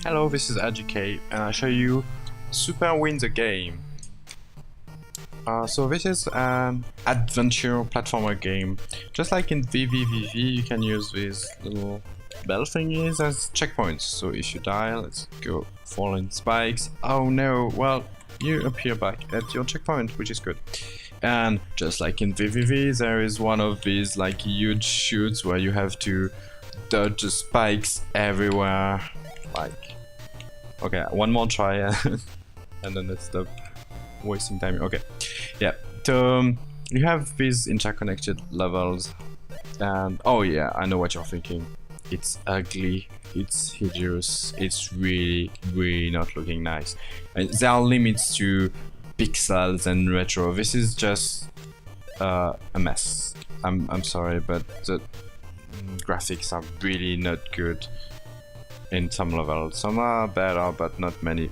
Hello, this is Educate, and I show you Super Win the Game. So this is an adventure platformer game. Just like in VVVV, you can use these little bell thingies as checkpoints. So if you die, let's go fall in spikes. Oh no, well, you appear back at your checkpoint, which is good. And just like in VVV, there is one of these like huge chutes where you have to dodge the spikes everywhere. Like, okay, one more try and then let's stop wasting time. Okay, yeah, so you have these interconnected levels, and oh yeah, I know what you're thinking. It's ugly, it's hideous, it's really not looking nice. And there are limits to pixels and retro. This is just a mess. I'm sorry, but the graphics are really not good in some levels. Some are better, but not many.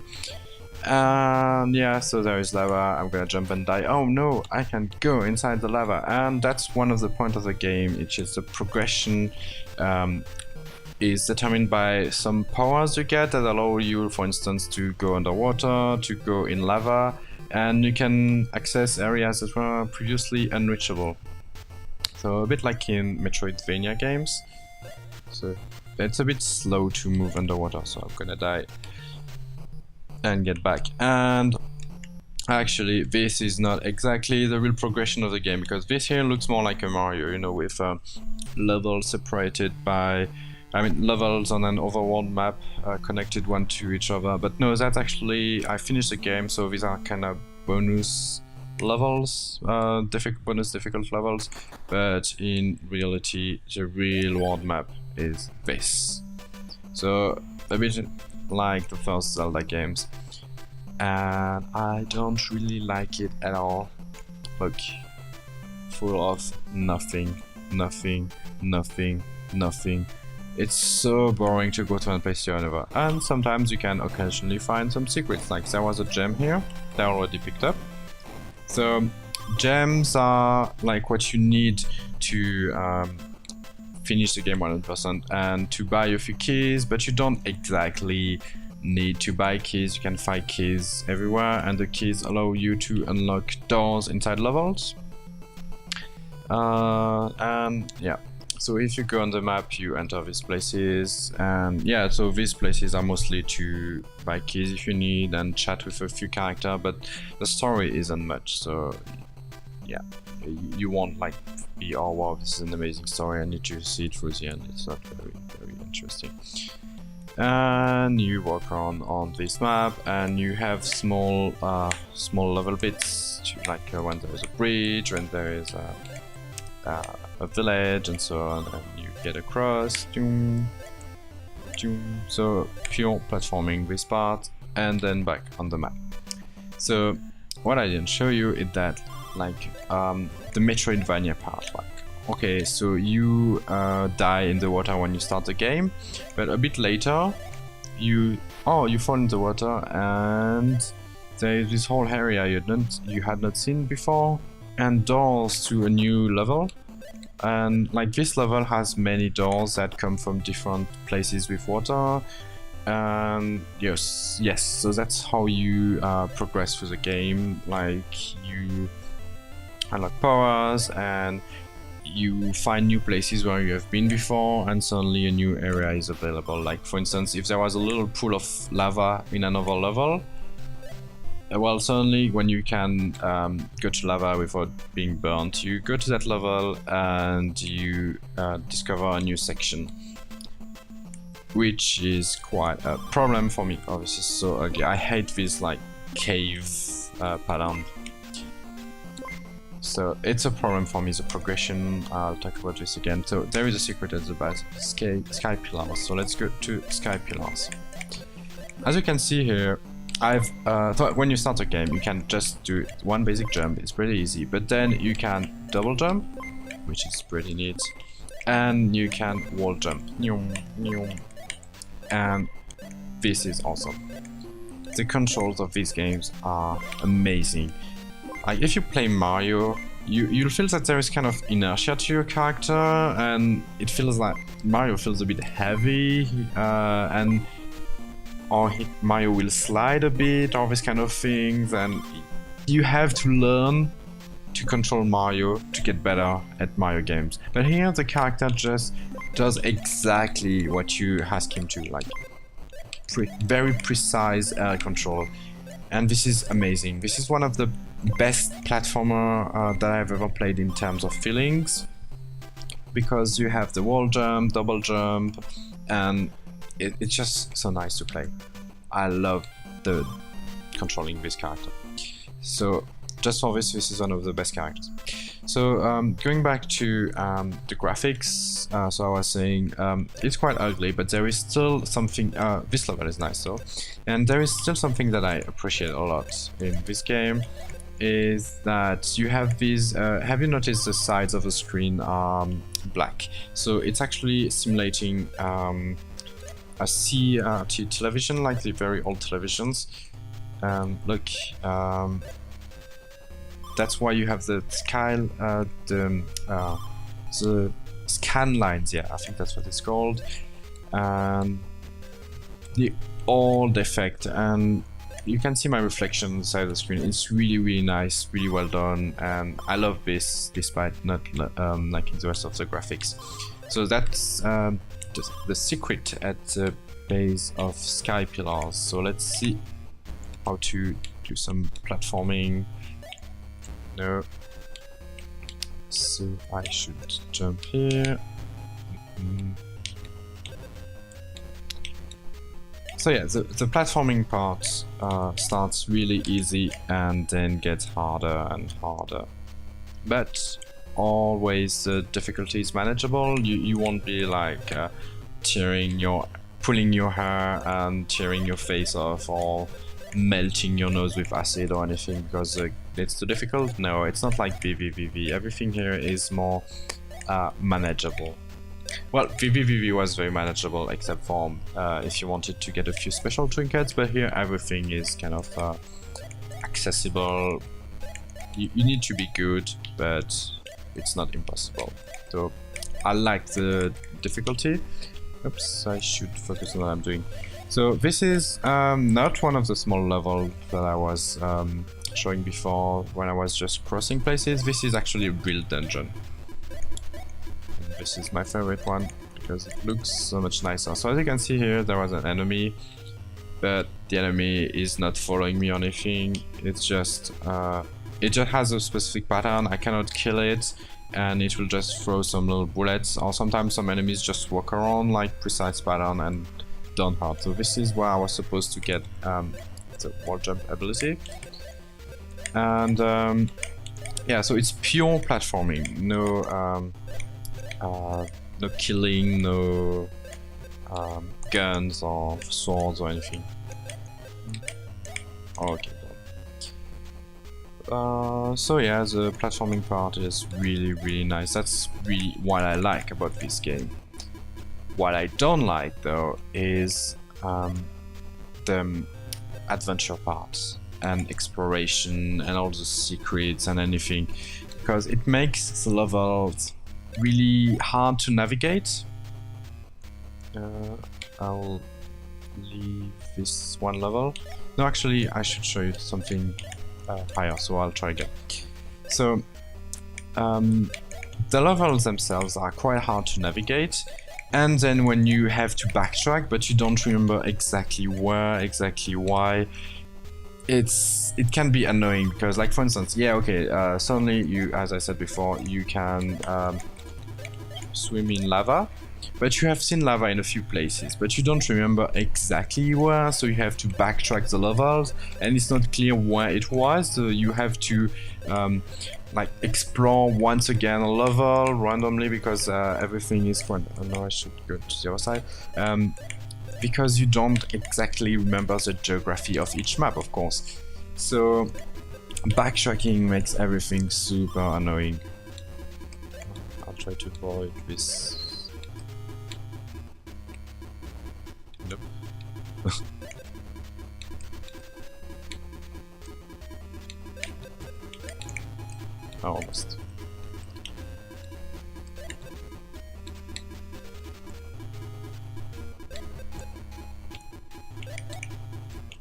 And yeah, so there is lava. I'm gonna jump and die. Oh no, I can go inside the lava, and that's one of the points of the game. Which is the progression is determined by some powers you get that allow you, for instance, to go underwater, to go in lava, and you can access areas that were previously unreachable. So a bit like in Metroidvania games. So it's a bit slow to move underwater, so I'm gonna die and get back. And actually this is not exactly the real progression of the game, because this here looks more like a Mario, you know, with levels separated by, I mean, levels on an overworld map connected one to each other. But no, that's actually, I finished the game, so these are kind of bonus levels, bonus difficult levels, but in reality the real world map is this. So a bit like the first Zelda games, and I don't really like it at all. Look, full of nothing. It's so boring to go to one place to another, and sometimes you can occasionally find some secrets, like there was a gem here that I already picked up. So gems are like what you need to finish the game 100% and to buy a few keys, but you don't exactly need to buy keys. You can find keys everywhere, and the keys allow you to unlock doors inside levels. And yeah, so if you go on the map, you enter these places, and yeah, so these places are mostly to buy keys if you need and chat with a few characters, but the story isn't much. So yeah, you won't like be, oh wow, this is an amazing story, I need to see it through the end. It's not very interesting. And you walk on this map, and you have small level bits to, like when there is a bridge, when there is a village, and so on, and you get across. So pure platforming this part, and then back on the map. So what I didn't show you is that, like, the Metroidvania part. Like, okay, so you die in the water when you start the game, but a bit later you fall in the water, and there is this whole area you had not seen before, and doors to a new level. And like this level has many doors that come from different places with water. And yes, so that's how you progress through the game. Like, you unlock powers, and you find new places where you have been before, and suddenly a new area is available. Like, for instance, if there was a little pool of lava in another level, well, suddenly when you can go to lava without being burnt, you go to that level and you discover a new section, which is quite a problem for me. Oh, this is so ugly. I hate this like cave pattern. So it's a problem for me, the progression. I'll talk about this again. So there is a secret at the back, sky pillars. So let's go to sky pillars. As you can see here, so when you start a game, you can just do one basic jump. It's pretty easy, but then you can double jump, which is pretty neat, and you can wall jump. And this is awesome. The controls of these games are amazing. Like, if you play Mario, you'll feel that there is kind of inertia to your character, and it feels like Mario feels a bit heavy, and or Mario will slide a bit, all these kind of things, and you have to learn to control Mario to get better at Mario games. But here the character just does exactly what you ask him to, like very precise control, and this is amazing. This is one of the best platformer that I've ever played in terms of feelings, because you have the wall jump, double jump, and it's just so nice to play. I love the controlling this character. So just for this is one of the best characters. So going back to the graphics, so I was saying it's quite ugly, but there is still something. This level is nice though, and there is still something that I appreciate a lot in this game, is that you have these. Have you noticed the sides of the screen are black? So it's actually simulating a CRT television, like the very old televisions. Look. That's why you have the the scan lines, yeah, I think that's what it's called, and the old effect, and you can see my reflection inside the screen. It's really nice, really well done, and I love this despite not liking the rest of the graphics. So that's the secret at the base of Sky Pillars. So let's see how to do some platforming. No. So I should jump here. So yeah, the platforming part starts really easy and then gets harder and harder. But always the difficulty is manageable. You won't be like pulling your hair and tearing your face off, or melting your nose with acid or anything because it's too difficult. No, it's not like VVVV. Everything here is more manageable. Well, VVVV was very manageable except for if you wanted to get a few special trinkets, but here everything is kind of accessible. You need to be good, but it's not impossible. So I like the difficulty. Oops, I should focus on what I'm doing. So this is not one of the small levels that I was showing before when I was just crossing places. This is actually a real dungeon. And this is my favorite one because it looks so much nicer. So as you can see here, there was an enemy, but the enemy is not following me or anything. It's just it just has a specific pattern. I cannot kill it, and it will just throw some little bullets, or sometimes some enemies just walk around like precise pattern and don't hurt. So this is where I was supposed to get the wall jump ability, and yeah, so it's pure platforming, no killing, no guns or swords or anything. Okay. So yeah, the platforming part is really nice. That's really what I like about this game. What I don't like though is the adventure parts and exploration and all the secrets and anything, because it makes the levels really hard to navigate. I'll leave this one level. No, actually I should show you something higher, so I'll try again. So the levels themselves are quite hard to navigate, and then when you have to backtrack but you don't remember exactly where, exactly why, it can be annoying, because like for instance, yeah, okay, suddenly you, as I said before, you can swim in lava, but you have seen lava in a few places, but you don't remember exactly where, so you have to backtrack the levels, and it's not clear where it was, so you have to like explore once again a level randomly, because everything is quite... Oh, no, I should go to the other side. Because you don't exactly remember the geography of each map, of course. So backtracking makes everything super annoying. I'll try to avoid this. Nope. Almost.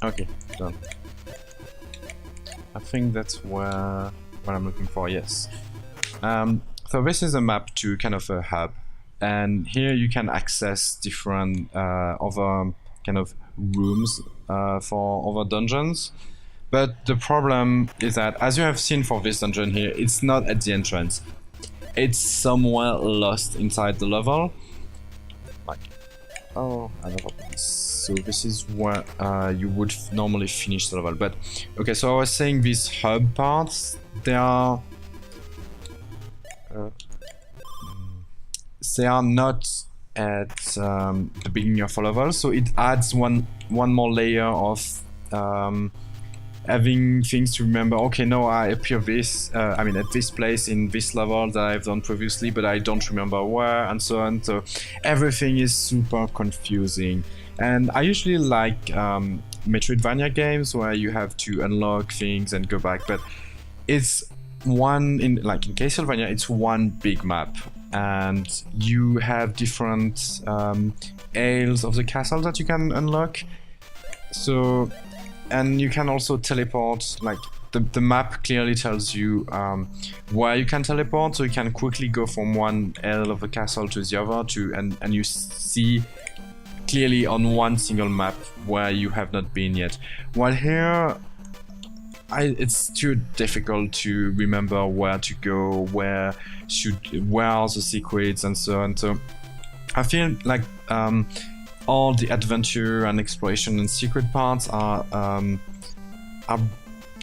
Okay, done. I think that's what I'm looking for, yes. So this is a map to kind of a hub, and here you can access different other kind of rooms for other dungeons. But the problem is that, as you have seen for this dungeon here, it's not at the entrance. It's somewhere lost inside the level. Like, oh, I love this. So this is where you would normally finish the level. But okay, so I was saying these hub parts, they are not at the beginning of a level, so it adds one more layer of having things to remember. Okay, no, I appear this, I mean, at this place in this level that I've done previously, but I don't remember where, and so on. So everything is super confusing. And I usually like Metroidvania games where you have to unlock things and go back, but it's in Castlevania, it's one big map, and you have different aisles of the castle that you can unlock. So, and you can also teleport, like the map clearly tells you where you can teleport, so you can quickly go from one aisle of the castle to the other, and you see clearly on one single map where you have not been yet. While here, it's too difficult to remember where to go, where are the secrets, and so on. So I feel like all the adventure and exploration and secret parts are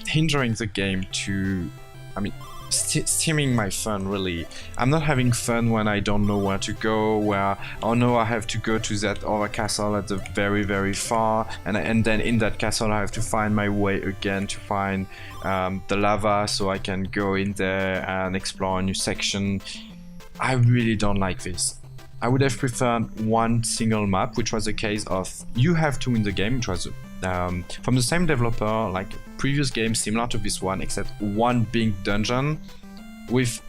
hindering the game to, I mean, stemming my fun, really. I'm not having fun when I don't know where to go, where, oh no, I have to go to that other castle at the very, very far, and then in that castle I have to find my way again to find the lava so I can go in there and explore a new section. I really don't like this. I would have preferred one single map, which was the case of You Have to Win the Game, which was from the same developer, like previous games similar to this one, except one big dungeon with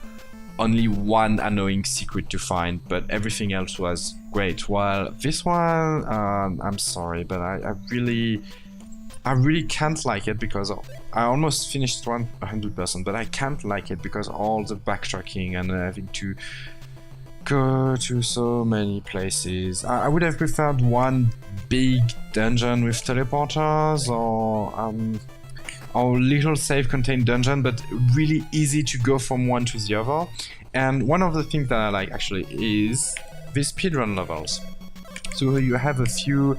only one annoying secret to find, but everything else was great. While this one, I'm sorry, but I really can't like it, because I almost finished 100%, but I can't like it because all the backtracking and having to go to so many places. I would have preferred one big dungeon with teleporters, or little self-contained dungeon, but really easy to go from one to the other. And one of the things that I like actually is these speedrun levels. So you have a few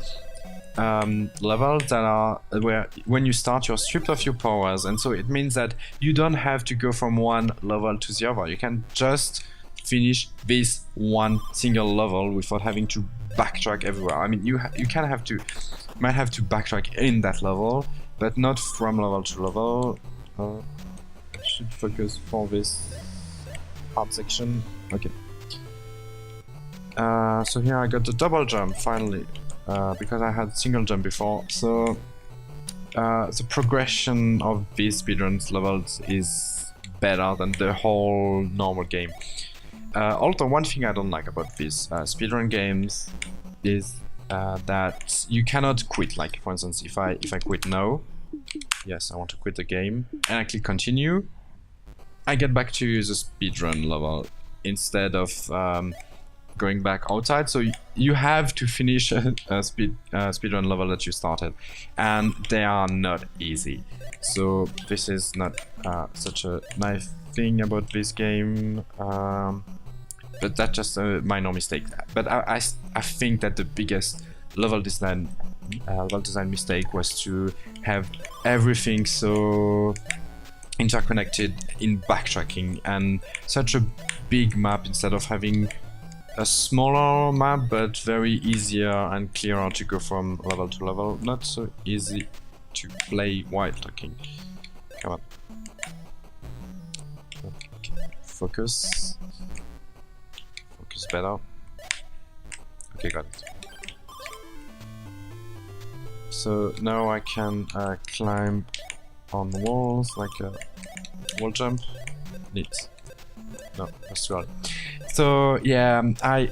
levels that are where when you start you're stripped of your powers, and so it means that you don't have to go from one level to the other. You can just finish this one single level without having to backtrack everywhere. I mean, you might have to backtrack in that level, but not from level to level. I should focus for this hard section. Okay. So here I got the double jump finally, because I had single jump before. So the progression of these speedruns levels is better than the whole normal game. Also, one thing I don't like about these speedrun games is that you cannot quit. Like, for instance, if I quit now, yes, I want to quit the game, and I click continue, I get back to the speedrun level instead of going back outside. So you have to finish a speedrun level that you started, and they are not easy. So this is not such a nice thing about this game. But that's just a minor mistake. But I think that the biggest level design mistake was to have everything so interconnected in backtracking, and such a big map instead of having a smaller map but very easier and clearer to go from level to level. Not so easy to play while talking. Come on. Okay. Focus better. Okay, got it. So now I can climb on walls like a wall jump. Neat. No, that's too early. So yeah, I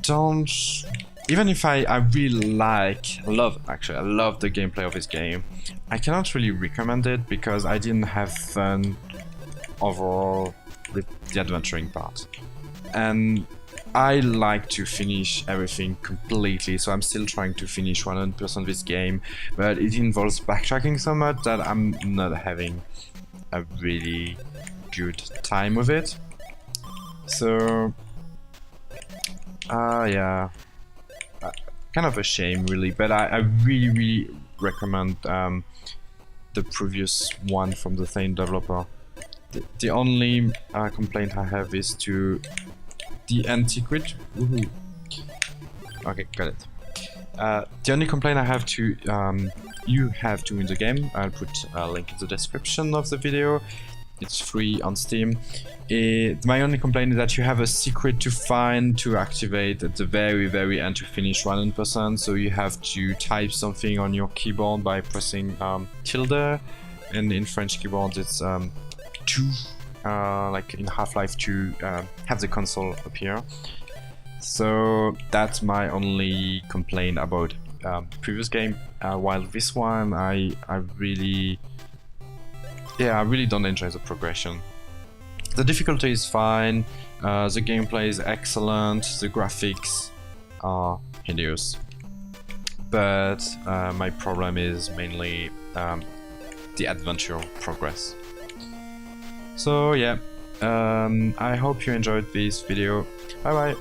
don't even if I really I love the gameplay of this game, I cannot really recommend it because I didn't have fun overall with the adventuring part. And I like to finish everything completely, so I'm still trying to finish 100% this game, but it involves backtracking so much that I'm not having a really good time with it. So, yeah, kind of a shame really, but I really recommend the previous one from the same developer. The only complaint I have is to the antiquity. Okay, got it. The only complaint I have to you have to win the game. I'll put a link in the description of the video. It's free on Steam. My only complaint is that you have a secret to find to activate at the very end to finish 100%. So you have to type something on your keyboard by pressing tilde, and in French keyboards it's two, like in Half-Life 2, have the console appear. So that's my only complaint about previous game. While this one, I really don't enjoy the progression. The difficulty is fine, the gameplay is excellent, the graphics are hideous. But my problem is mainly the adventure progress. So yeah, I hope you enjoyed this video. Bye bye!